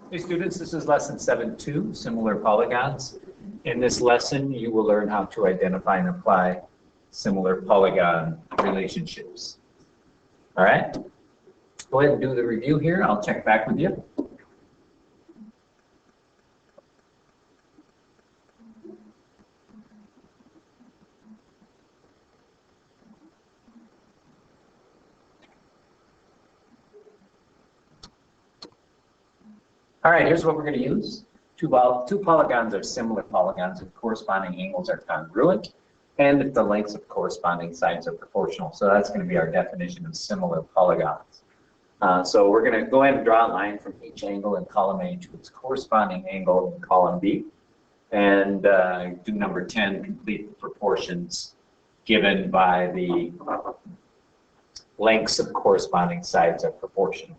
Hey students, this is lesson 7.2, similar polygons. In this lesson, you will learn how to identify and apply similar polygon relationships. All right, go ahead and do the review here. I'll check back with you. All right, here's what we're going to use. Two polygons are similar polygons if corresponding angles are congruent and if the lengths of corresponding sides are proportional. So that's going to be our definition of similar polygons. So we're going to go ahead and draw a line from each angle in column A to its corresponding angle in column B. And do number 10, complete the proportions given by the lengths of corresponding sides are proportional.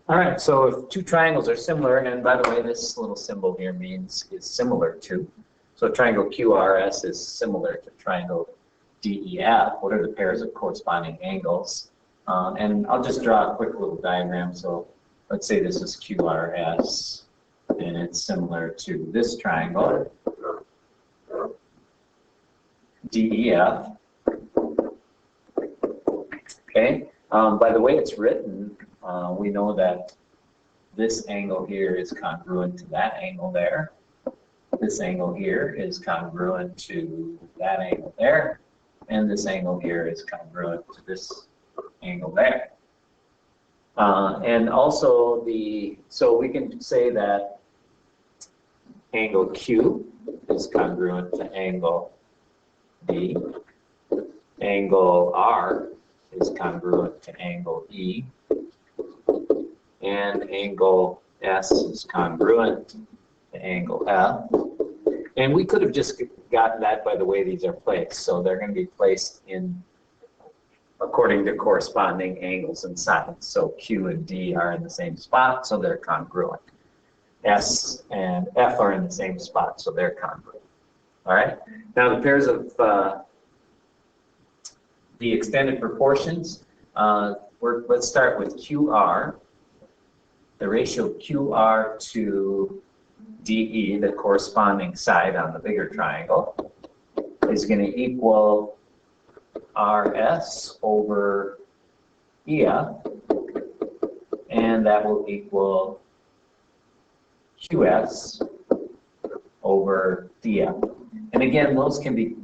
All right, so if two triangles are similar, and by the way, this little symbol here means is similar to. So triangle QRS is similar to triangle DEF. What are the pairs of corresponding angles? And I'll just draw a quick little diagram. So let's say this is QRS, and it's similar to this triangle, DEF. Okay, by the way it's written, we know that this angle here is congruent to that angle there. This angle here is congruent to that angle there. And this angle here is congruent to this angle there. And also so we can say that angle Q is congruent to angle D. Angle R is congruent to angle E. And angle S is congruent to angle F. And we could have just gotten that by the way these are placed. So they're going to be placed in according to corresponding angles and sides. So Q and D are in the same spot, so they're congruent. S and F are in the same spot, so they're congruent. All right. Now the pairs of the extended proportions. Let's start with QR. The ratio QR to DE, the corresponding side on the bigger triangle, is going to equal RS over EF, and that will equal QS over DF. And again, those can be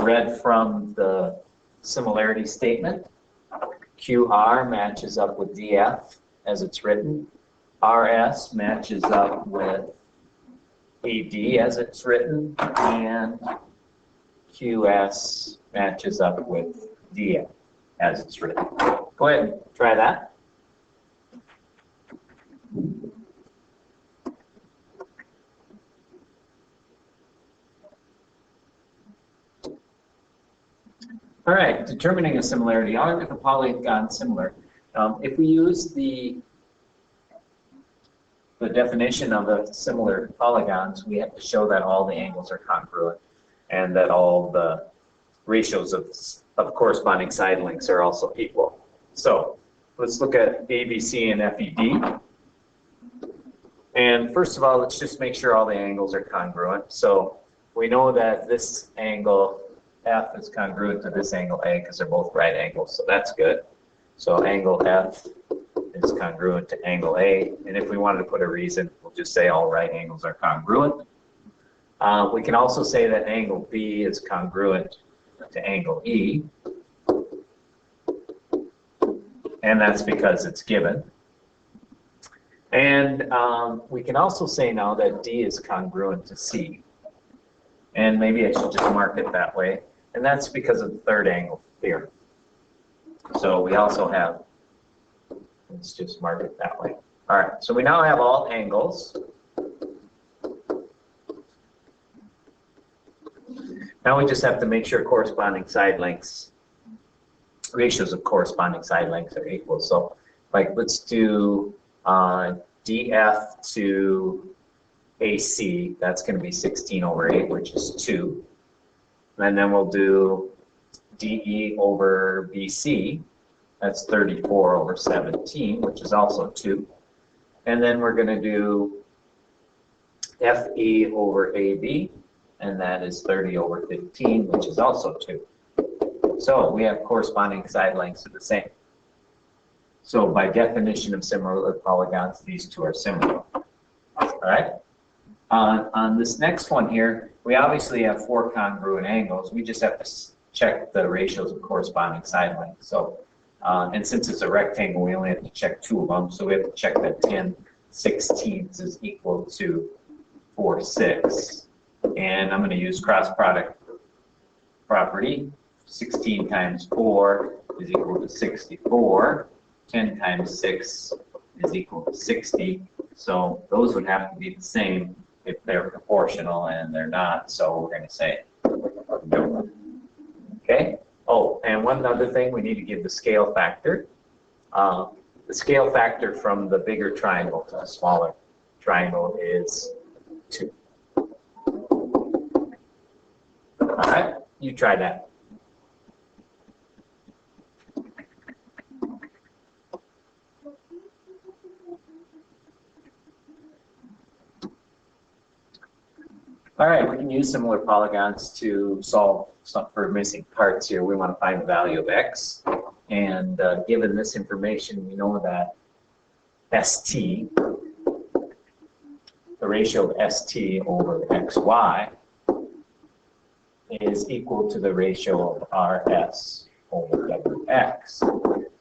read from the similarity statement. QR matches up with DF as it's written. RS matches up with AD as it's written, and QS matches up with DF as it's written. Go ahead and try that. All right, determining a similarity. How are the polygons similar? If we use the definition of the similar polygons, we have to show that all the angles are congruent and that all the ratios of corresponding side lengths are also equal. So let's look at ABC and FED. And first of all, let's just make sure all the angles are congruent. So we know that this angle F is congruent to this angle A because they're both right angles, so that's good. So angle F is congruent to angle A, and if we wanted to put a reason, we'll just say all right angles are congruent. We can also say that angle B is congruent to angle E, and that's because it's given. And we can also say now that D is congruent to C, and maybe I should just mark it that way, and that's because of the third angle theorem. So we also have, let's just mark it that way. All right, so we now have all angles. Now we just have to make sure corresponding side lengths, ratios of corresponding side lengths are equal. So like let's do DF to AC, that's going to be 16 over 8, which is 2. And then we'll do DE over BC. That's 34 over 17, which is also 2. And then we're going to do FE over AB, and that is 30 over 15, which is also 2. So we have corresponding side lengths are the same. So by definition of similar polygons, these two are similar. All right. On this next one here, we obviously have 4 congruent angles. We just have to check the ratios of corresponding side lengths. So, and since it's a rectangle, we only have to check 2 of them. So we have to check that 10/16 is equal to 4/6. And I'm going to use cross product property. 16 times 4 is equal to 64. 10 times 6 is equal to 60. So those would have to be the same if they're proportional, and they're not. So we're going to say no. Okay. Oh, and one other thing, we need to give the scale factor. The scale factor from the bigger triangle to the smaller triangle is 2. All right, you try that. All right, we can use similar polygons to solve for missing parts here. We want to find the value of x. And given this information, we know that ST, the ratio of ST over XY, is equal to the ratio of RS over WX.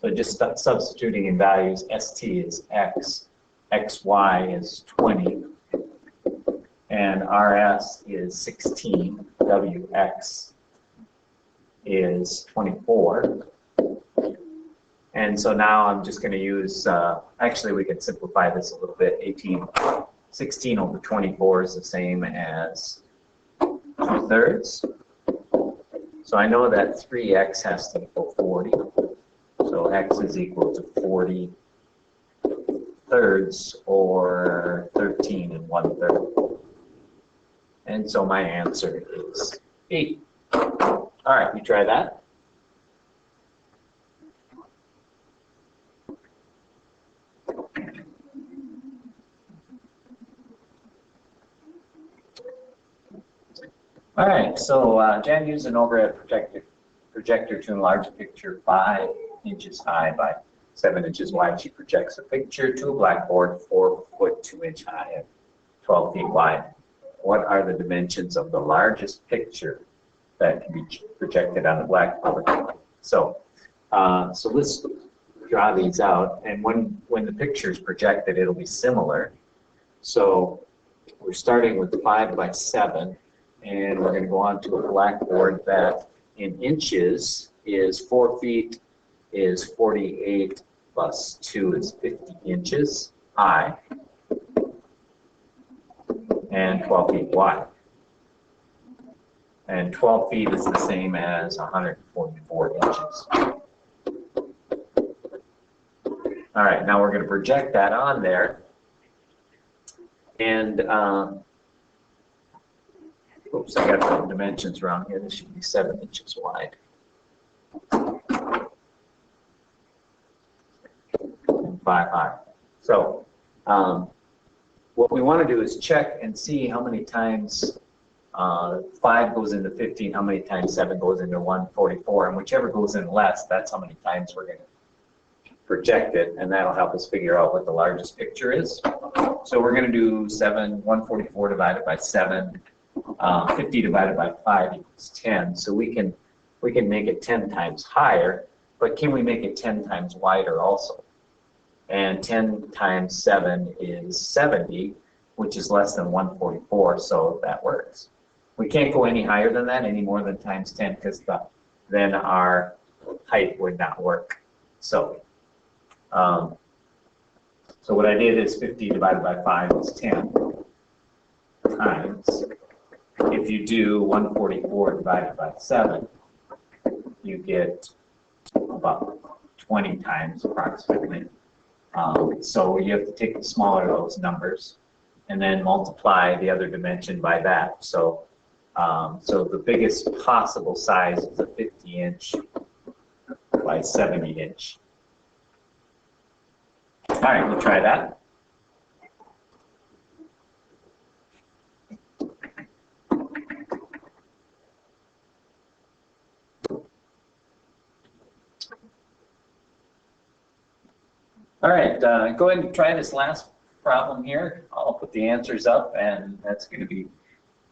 So just substituting in values, ST is X, XY is 20, and RS is 16, WX is 24. And so now I'm just going to use, actually we can simplify this a little bit. 16 over 24 is the same as 2/3. So I know that 3x has to equal 40. So x is equal to 40 thirds, or 13 1/3. And so my answer is 8. All right, you try that. All right, so Jan used an overhead projector to enlarge a picture 5 inches high by 7 inches wide. She projects a picture to a blackboard 4 foot 2 inch high and 12 feet wide. What are the dimensions of the largest picture that can be projected on the blackboard? So, so let's draw these out. And when the picture is projected, it'll be similar. So we're starting with 5 by 7. And we're going to go on to a blackboard that in inches is 4 feet is 48 plus 2 is 50 inches high and 12 feet wide. And 12 feet is the same as 144 inches. All right, now we're going to project that on there. And oops, I got the dimensions wrong here. This should be 7 inches wide. And 5 high. So what we want to do is check and see how many times 5 goes into 15, how many times 7 goes into 144, and whichever goes in less, that's how many times we're going to project it, and that'll help us figure out what the largest picture is. So we're going to do 144 divided by 7. 50 divided by 5 equals 10. So we can make it 10 times higher, but can we make it 10 times wider also? And 10 times 7 is 70, which is less than 144, so that works. We can't go any higher than that, any more than times 10, because then our height would not work. So, so what I did is 50 divided by 5 is 10 times. If you do 144 divided by 7, you get about 20 times approximately. So you have to take the smaller of those numbers and then multiply the other dimension by that. So So the biggest possible size is a 50-inch by 70-inch. All right, we'll try that. All right, go ahead and try this last problem here. I'll put the answers up, and that's going to be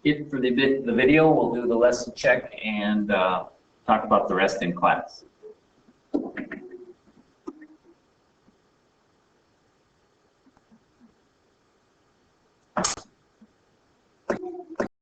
it for the video. We'll do the lesson check and talk about the rest in class.